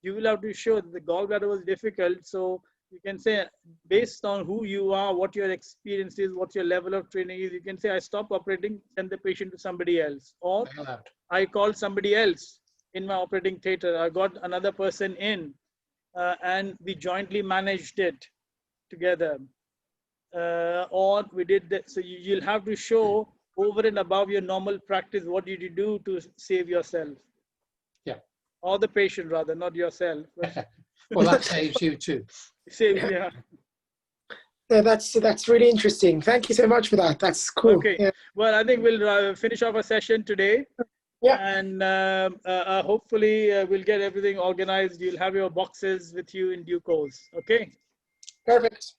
you will have to show that the gallbladder was difficult. So you can say, based on who you are, what your experience is, what your level of training is, you can say, I stopped operating, send the patient to somebody else. Or I called somebody else in my operating theater. I got another person in and we jointly managed it together. Or we did that. So you'll have to show over and above your normal practice, what did you do to save yourself? Yeah. Or the patient rather, not yourself. Well, that saves you too. Yeah. Yeah, that's really interesting. Thank you so much for that. That's cool. Okay. Yeah. Well, I think we'll finish off our session today. Yeah. And hopefully we'll get everything organized. You'll have your boxes with you in due course. Okay. Perfect.